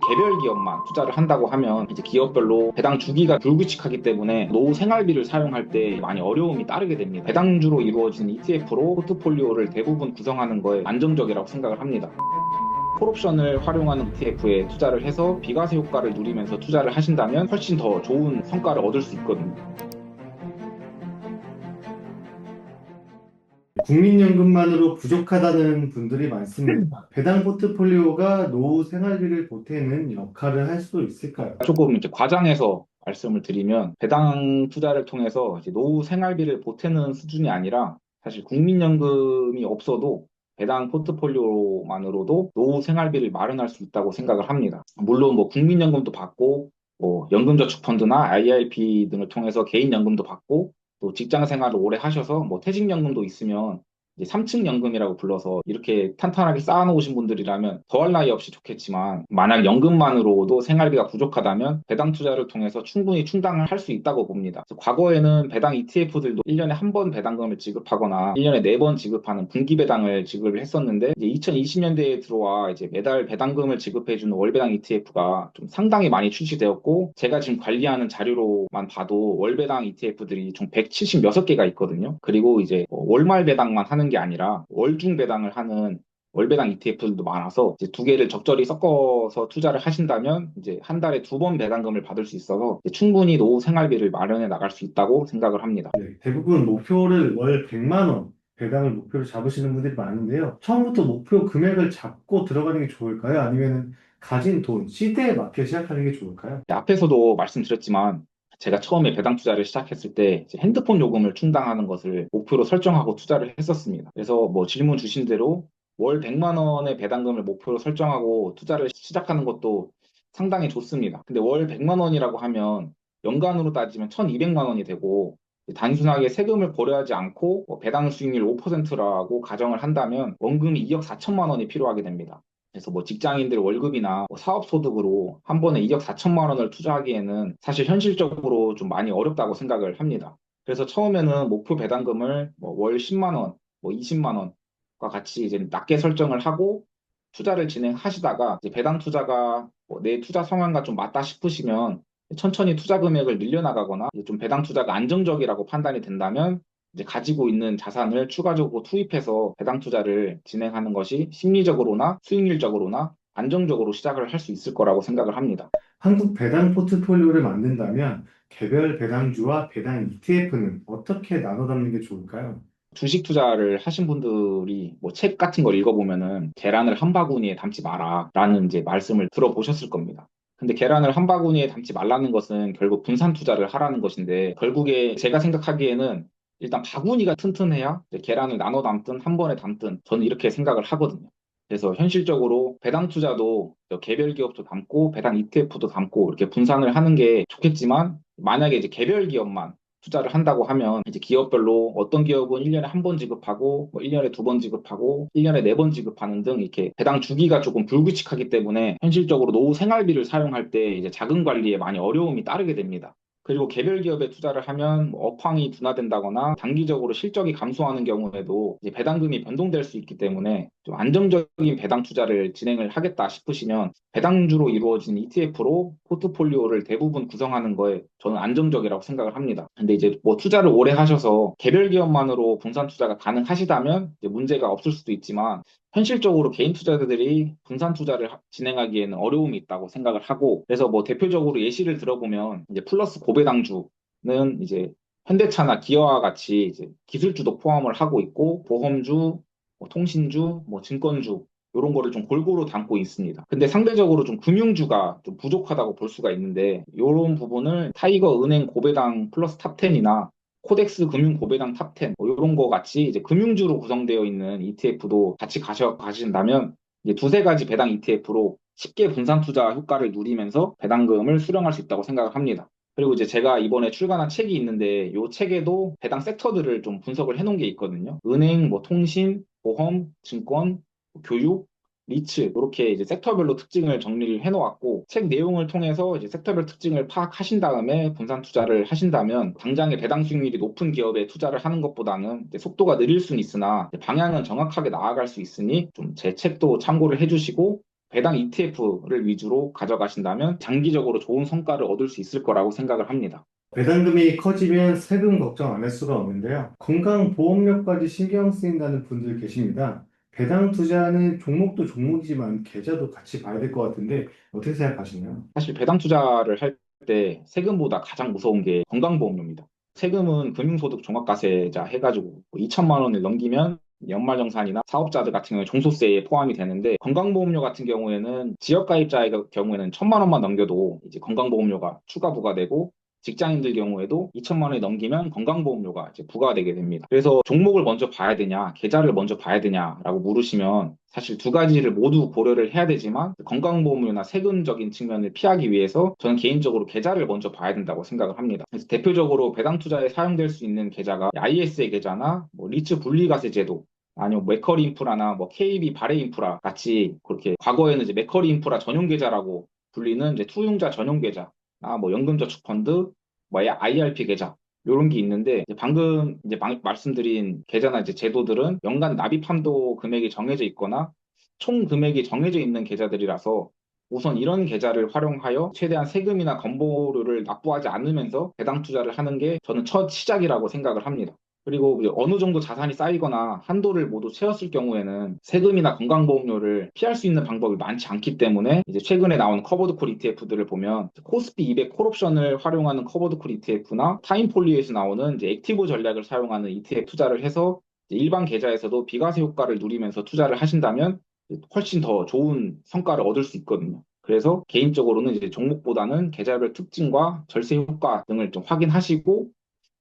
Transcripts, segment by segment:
개별 기업만 투자를 한다고 하면 이제 기업별로 배당 주기가 불규칙하기 때문에 노후 생활비를 사용할 때 많이 어려움이 따르게 됩니다. 배당주로 이루어진 ETF로 포트폴리오를 대부분 구성하는 거에 안정적이라고 생각을 합니다. 콜옵션을 활용하는 ETF에 투자를 해서 비과세 효과를 누리면서 투자를 하신다면 훨씬 더 좋은 성과를 얻을 수 있거든요. 국민연금만으로 부족하다는 분들이 많습니다. 배당 포트폴리오가 노후 생활비를 보태는 역할을 할 수 있을까요? 조금 이제 과장해서 말씀을 드리면 배당 투자를 통해서 이제 노후 생활비를 보태는 수준이 아니라 사실 국민연금이 없어도 배당 포트폴리오만으로도 노후 생활비를 마련할 수 있다고 생각을 합니다. 물론 뭐 국민연금도 받고 뭐 연금저축펀드나 IRP 등을 통해서 개인연금도 받고 또 직장 생활을 오래 하셔서 뭐 퇴직연금도 있으면 이제 3층 연금이라고 불러서 이렇게 탄탄하게 쌓아놓으신 분들이라면 더할 나위 없이 좋겠지만 만약 연금만으로도 생활비가 부족하다면 배당 투자를 통해서 충분히 충당을 할 수 있다고 봅니다. 그래서 과거에는 배당 ETF들도 1년에 한 번 배당금을 지급하거나 1년에 4번 지급하는 분기 배당을 지급을 했었는데 이제 2020년대에 들어와 이제 매달 배당금을 지급해주는 월배당 ETF가 좀 상당히 많이 출시되었고 제가 지금 관리하는 자료로만 봐도 월배당 ETF들이 총 176개가 있거든요. 그리고 이제 월말 배당만 하는 게 아니라 월중 배당을 하는 월배당 ETF들도 많아서 이제 두 개를 적절히 섞어서 투자를 하신다면 이제 한 달에 2번 배당금을 받을 수 있어서 이제 충분히 노후 생활비를 마련해 나갈 수 있다고 생각을 합니다. 네, 대부분 목표를 월 100만 원 배당을 목표로 잡으시는 분들이 많은데요. 처음부터 목표 금액을 잡고 들어가는 게 좋을까요? 아니면 가진 돈, 시대에 맞게 시작하는 게 좋을까요? 앞에서도 말씀드렸지만 제가 처음에 배당 투자를 시작했을 때 이제 핸드폰 요금을 충당하는 것을 목표로 설정하고 투자를 했었습니다. 그래서 뭐 질문 주신 대로 월 100만 원의 배당금을 목표로 설정하고 투자를 시작하는 것도 상당히 좋습니다. 근데 월 100만 원이라고 하면 연간으로 따지면 1200만 원이 되고 단순하게 세금을 고려하지 않고 뭐 배당 수익률 5%라고 가정을 한다면 원금이 2억 4천만 원이 필요하게 됩니다. 그래서 뭐 직장인들 월급이나 뭐 사업소득으로 한 번에 2억 4천만 원을 투자하기에는 사실 현실적으로 좀 많이 어렵다고 생각을 합니다. 그래서 처음에는 목표 배당금을 뭐월 10만 원, 뭐 20만 원과 같이 이제 낮게 설정을 하고 투자를 진행하시다가 이제 배당 투자가 뭐내 투자 성향과 좀 맞다 싶으시면 천천히 투자 금액을 늘려나가거나 이제 좀 배당 투자가 안정적이라고 판단이 된다면 이제 가지고 있는 자산을 추가적으로 투입해서 배당 투자를 진행하는 것이 심리적으로나 수익률적으로나 안정적으로 시작을 할 수 있을 거라고 생각을 합니다. 한국 배당 포트폴리오를 만든다면 개별 배당주와 배당 ETF는 어떻게 나눠 담는 게 좋을까요? 주식 투자를 하신 분들이 뭐 책 같은 걸 읽어보면은 계란을 한 바구니에 담지 마라라는 이제 말씀을 들어보셨을 겁니다. 근데 계란을 한 바구니에 담지 말라는 것은 결국 분산 투자를 하라는 것인데 결국에 제가 생각하기에는 일단 바구니가 튼튼해야 이제 계란을 나눠 담든 한 번에 담든 저는 이렇게 생각을 하거든요. 그래서 현실적으로 배당 투자도 개별 기업도 담고 배당 ETF도 담고 이렇게 분산을 하는 게 좋겠지만 만약에 이제 개별 기업만 투자를 한다고 하면 이제 기업별로 어떤 기업은 1년에 한 번 지급하고 뭐 1년에 2번 지급하고 1년에 4번 지급하는 등 이렇게 배당 주기가 조금 불규칙하기 때문에 현실적으로 노후 생활비를 사용할 때 이제 자금 관리에 많이 어려움이 따르게 됩니다. 그리고 개별 기업에 투자를 하면 뭐 업황이 둔화된다거나 단기적으로 실적이 감소하는 경우에도 이제 배당금이 변동될 수 있기 때문에 좀 안정적인 배당 투자를 진행을 하겠다 싶으시면 배당주로 이루어진 ETF로 포트폴리오를 대부분 구성하는 거에 저는 안정적이라고 생각을 합니다. 근데 이제 뭐 투자를 오래 하셔서 개별 기업만으로 분산 투자가 가능하시다면 이제 문제가 없을 수도 있지만 현실적으로 개인 투자자들이 분산 투자를 진행하기에는 어려움이 있다고 생각을 하고 그래서 뭐 대표적으로 예시를 들어보면 이제 플러스 고배당주는 이제 현대차나 기아와 같이 이제 기술주도 포함을 하고 있고 보험주, 뭐 통신주, 뭐 증권주 이런 거를 좀 골고루 담고 있습니다. 근데 상대적으로 좀 금융주가 좀 부족하다고 볼 수가 있는데 이런 부분을 타이거 은행 고배당 플러스 탑10이나 코덱스 금융 고배당 탑10 뭐 이런 거 같이 이제 금융주로 구성되어 있는 ETF도 같이 가신다면 이제 두세 가지 배당 ETF로 쉽게 분산 투자 효과를 누리면서 배당금을 수령할 수 있다고 생각을 합니다. 그리고 이제 제가 이번에 출간한 책이 있는데 이 책에도 배당 섹터들을 좀 분석을 해놓은 게 있거든요. 은행, 뭐 통신, 보험, 증권, 교육, 리츠 이렇게 이제 섹터별로 특징을 정리를 해놓았고 책 내용을 통해서 이제 섹터별 특징을 파악하신 다음에 분산 투자를 하신다면 당장의 배당 수익률이 높은 기업에 투자를 하는 것보다는 이제 속도가 느릴 수는 있으나 이제 방향은 정확하게 나아갈 수 있으니 좀 제 책도 참고를 해주시고 배당 ETF를 위주로 가져가신다면 장기적으로 좋은 성과를 얻을 수 있을 거라고 생각을 합니다. 배당금이 커지면 세금 걱정 안 할 수가 없는데요. 건강보험료까지 신경 쓰인다는 분들 계십니다. 배당 투자는 종목도 종목이지만 계좌도 같이 봐야 될 것 같은데 어떻게 생각하시나요? 사실 배당 투자를 할 때 세금보다 가장 무서운 게 건강보험료입니다. 세금은 금융소득 종합과세자 해가지고 2천만 원을 넘기면 연말정산이나 사업자들 같은 경우에 종소세에 포함이 되는데 건강보험료 같은 경우에는 지역가입자의 경우에는 1천만 원만 넘겨도 이제 건강보험료가 추가 부과되고 직장인들 경우에도 2천만 원이 넘기면 건강보험료가 이제 부과되게 됩니다. 그래서 종목을 먼저 봐야 되냐, 계좌를 먼저 봐야 되냐라고 물으시면 사실 두 가지를 모두 고려를 해야 되지만 건강보험료나 세금적인 측면을 피하기 위해서 저는 개인적으로 계좌를 먼저 봐야 된다고 생각을 합니다. 그래서 대표적으로 배당 투자에 사용될 수 있는 계좌가 IS의 계좌나 뭐 리츠 분리과세 제도 아니면 맥커리 인프라나 뭐 KB 바레 인프라 같이 그렇게 과거에는 이제 맥커리 인프라 전용 계좌라고 불리는 이제 투용자 전용 계좌 뭐 연금저축펀드, 뭐 IRP 계좌 이런 게 있는데 이제 방금 이제 말씀드린 계좌나 이제 제도들은 연간 납입 한도 금액이 정해져 있거나 총 금액이 정해져 있는 계좌들이라서 우선 이런 계좌를 활용하여 최대한 세금이나 건보료를 납부하지 않으면서 배당 투자를 하는 게 저는 첫 시작이라고 생각을 합니다. 그리고 이제 어느 정도 자산이 쌓이거나 한도를 모두 채웠을 경우에는 세금이나 건강보험료를 피할 수 있는 방법이 많지 않기 때문에 이제 최근에 나온 커버드 콜 ETF들을 보면 코스피 200 콜옵션을 활용하는 커버드 콜 ETF나 타임폴리에서 나오는 이제 액티브 전략을 사용하는 ETF 투자를 해서 이제 일반 계좌에서도 비과세 효과를 누리면서 투자를 하신다면 훨씬 더 좋은 성과를 얻을 수 있거든요. 그래서 개인적으로는 이제 종목보다는 계좌별 특징과 절세 효과 등을 좀 확인하시고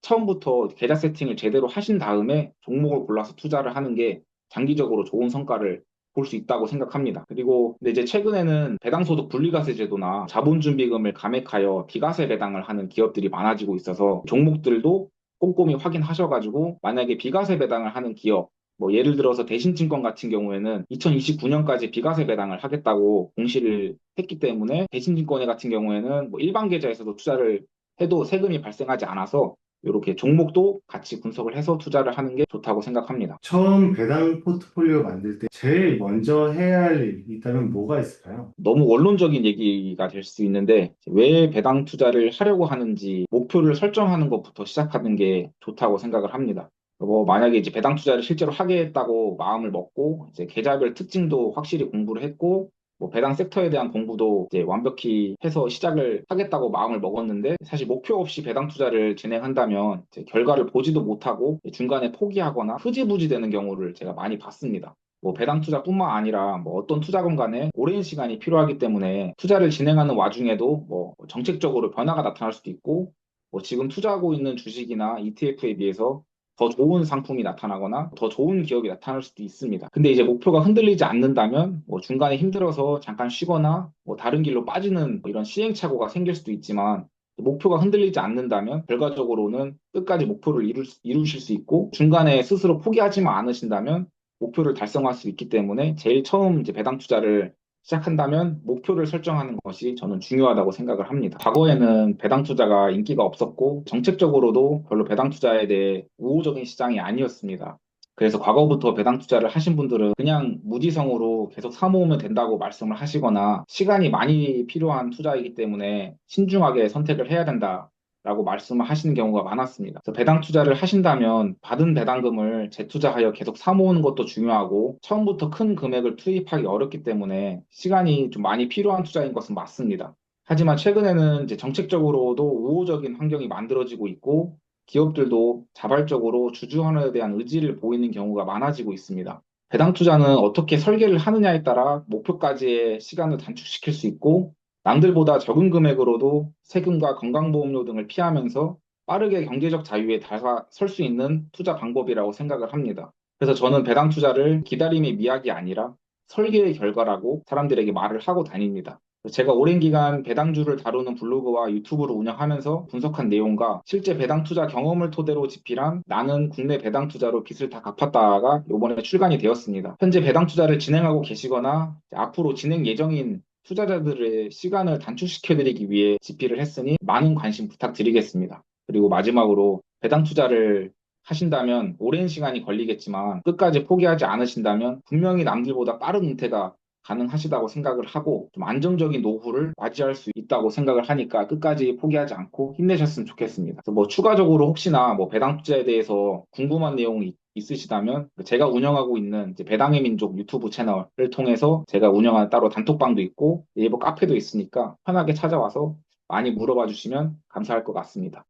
처음부터 계좌 세팅을 제대로 하신 다음에 종목을 골라서 투자를 하는 게 장기적으로 좋은 성과를 볼 수 있다고 생각합니다. 그리고 근데 이제 최근에는 배당소득 분리과세 제도나 자본준비금을 감액하여 비과세 배당을 하는 기업들이 많아지고 있어서 종목들도 꼼꼼히 확인하셔가지고 만약에 비과세 배당을 하는 기업 뭐 예를 들어서 대신증권 같은 경우에는 2029년까지 비과세 배당을 하겠다고 공시를 했기 때문에 대신증권회 같은 경우에는 뭐 일반 계좌에서도 투자를 해도 세금이 발생하지 않아서 이렇게 종목도 같이 분석을 해서 투자를 하는 게 좋다고 생각합니다. 처음 배당 포트폴리오 만들 때 제일 먼저 해야 할 일이 있다면 뭐가 있을까요? 너무 원론적인 얘기가 될 수 있는데 왜 배당 투자를 하려고 하는지 목표를 설정하는 것부터 시작하는 게 좋다고 생각을 합니다. 뭐 만약에 이제 배당 투자를 실제로 하겠다고 마음을 먹고 이제 계좌별 특징도 확실히 공부를 했고 뭐 배당 섹터에 대한 공부도 이제 완벽히 해서 시작을 하겠다고 마음을 먹었는데 사실 목표 없이 배당 투자를 진행한다면 이제 결과를 보지도 못하고 중간에 포기하거나 흐지부지 되는 경우를 제가 많이 봤습니다. 뭐 배당 투자뿐만 아니라 뭐 어떤 투자건 간에 오랜 시간이 필요하기 때문에 투자를 진행하는 와중에도 뭐 정책적으로 변화가 나타날 수도 있고 뭐 지금 투자하고 있는 주식이나 ETF에 비해서 더 좋은 상품이 나타나거나 더 좋은 기업이 나타날 수도 있습니다. 근데 이제 목표가 흔들리지 않는다면 뭐 중간에 힘들어서 잠깐 쉬거나 뭐 다른 길로 빠지는 뭐 이런 시행착오가 생길 수도 있지만 목표가 흔들리지 않는다면 결과적으로는 끝까지 목표를 이루실 수 있고 중간에 스스로 포기하지만 않으신다면 목표를 달성할 수 있기 때문에 제일 처음 이제 배당 투자를 시작한다면 목표를 설정하는 것이 저는 중요하다고 생각을 합니다. 과거에는 배당 투자가 인기가 없었고 정책적으로도 별로 배당 투자에 대해 우호적인 시장이 아니었습니다. 그래서 과거부터 배당 투자를 하신 분들은 그냥 무지성으로 계속 사모으면 된다고 말씀을 하시거나 시간이 많이 필요한 투자이기 때문에 신중하게 선택을 해야 된다. 라고 말씀을 하시는 경우가 많았습니다. 그래서 배당 투자를 하신다면 받은 배당금을 재투자하여 계속 사모으는 것도 중요하고 처음부터 큰 금액을 투입하기 어렵기 때문에 시간이 좀 많이 필요한 투자인 것은 맞습니다. 하지만 최근에는 이제 정책적으로도 우호적인 환경이 만들어지고 있고 기업들도 자발적으로 주주환원에 대한 의지를 보이는 경우가 많아지고 있습니다. 배당 투자는 어떻게 설계를 하느냐에 따라 목표까지의 시간을 단축시킬 수 있고 남들보다 적은 금액으로도 세금과 건강보험료 등을 피하면서 빠르게 경제적 자유에 다설 수 있는 투자 방법이라고 생각을 합니다. 그래서 저는 배당 투자를 기다림의 미학이 아니라 설계의 결과라고 사람들에게 말을 하고 다닙니다. 제가 오랜 기간 배당주를 다루는 블로그와 유튜브를 운영하면서 분석한 내용과 실제 배당 투자 경험을 토대로 집필한 나는 국내 배당 투자로 빚을 다 갚았다가 이번에 출간이 되었습니다. 현재 배당 투자를 진행하고 계시거나 앞으로 진행 예정인 투자자들의 시간을 단축시켜드리기 위해 집필을 했으니 많은 관심 부탁드리겠습니다. 그리고 마지막으로 배당 투자를 하신다면 오랜 시간이 걸리겠지만 끝까지 포기하지 않으신다면 분명히 남들보다 빠른 은퇴가 가능하시다고 생각을 하고 좀 안정적인 노후를 맞이할 수 있다고 생각을 하니까 끝까지 포기하지 않고 힘내셨으면 좋겠습니다. 그래서 뭐 추가적으로 혹시나 뭐 배당 투자에 대해서 궁금한 내용이 있으시다면 제가 운영하고 있는 이제 배당의 민족 유튜브 채널을 통해서 제가 운영하는 따로 단톡방도 있고 네이버 카페도 있으니까 편하게 찾아와서 많이 물어봐 주시면 감사할 것 같습니다.